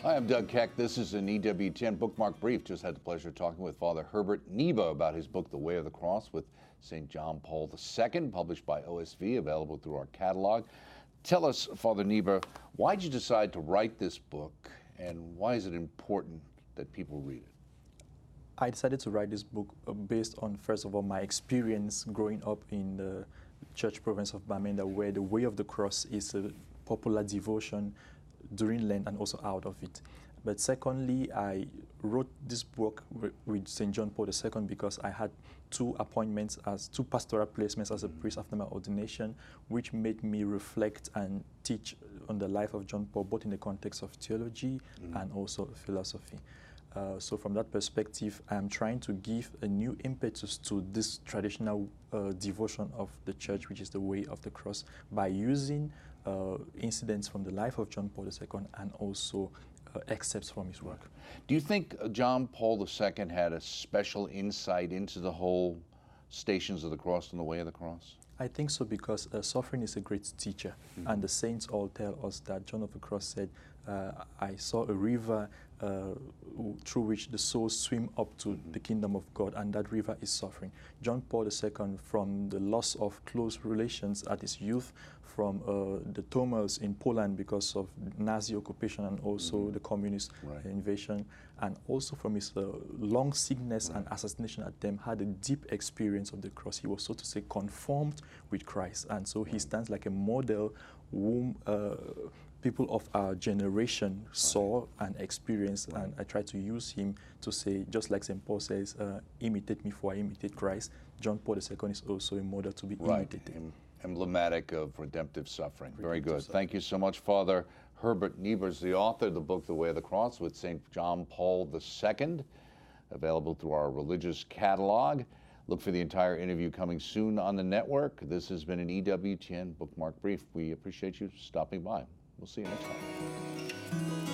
Hi, I'm Doug Keck. This is an EWTN Bookmark Brief. Just had the pleasure of talking with Father Herbert Niba about his book, The Way of the Cross, with St. John Paul II, published by OSV, available through our catalog. Tell us, Father Niba, why did you decide to write this book, and why is it important that people read it? I decided to write this book based on, first of all, my experience growing up in the church province of Bamenda, where the Way of the Cross is a popular devotion during Lent and also out of it. But secondly, I wrote this book with St. John Paul II because I had two appointments as two pastoral placements as a priest after my ordination, which made me reflect and teach on the life of John Paul, both in the context of theology and also philosophy. So from that perspective, I'm trying to give a new impetus to this traditional devotion of the church, which is the Way of the Cross, by using incidents from the life of John Paul II and also excerpts from his work. Do you think John Paul II had a special insight into the whole Stations of the Cross and the Way of the Cross? I think so, because suffering is a great teacher, and the saints all tell us that John of the Cross said, I saw a river through which the souls swim up to the kingdom of God, and that river is suffering. John Paul II, from the loss of close relations at his youth, from the turmoils in Poland because of Nazi occupation and also the communist invasion, and also from his long sickness and assassination attempt, had a deep experience of the cross. He was, so to say, conformed with Christ, and so he stands like a model whom people of our generation saw and experienced, and I try to use him to say, just like St. Paul says, imitate me for I imitate Christ. John Paul II is also a model to be imitated. Emblematic of redemptive suffering. Very good. Thank you so much, Father. Herbert Niba is the author of the book, The Way of the Cross, with St. John Paul II, available through our religious catalog. Look for the entire interview coming soon on the network. This has been an EWTN Bookmark Brief. We appreciate you stopping by. We'll see you next time.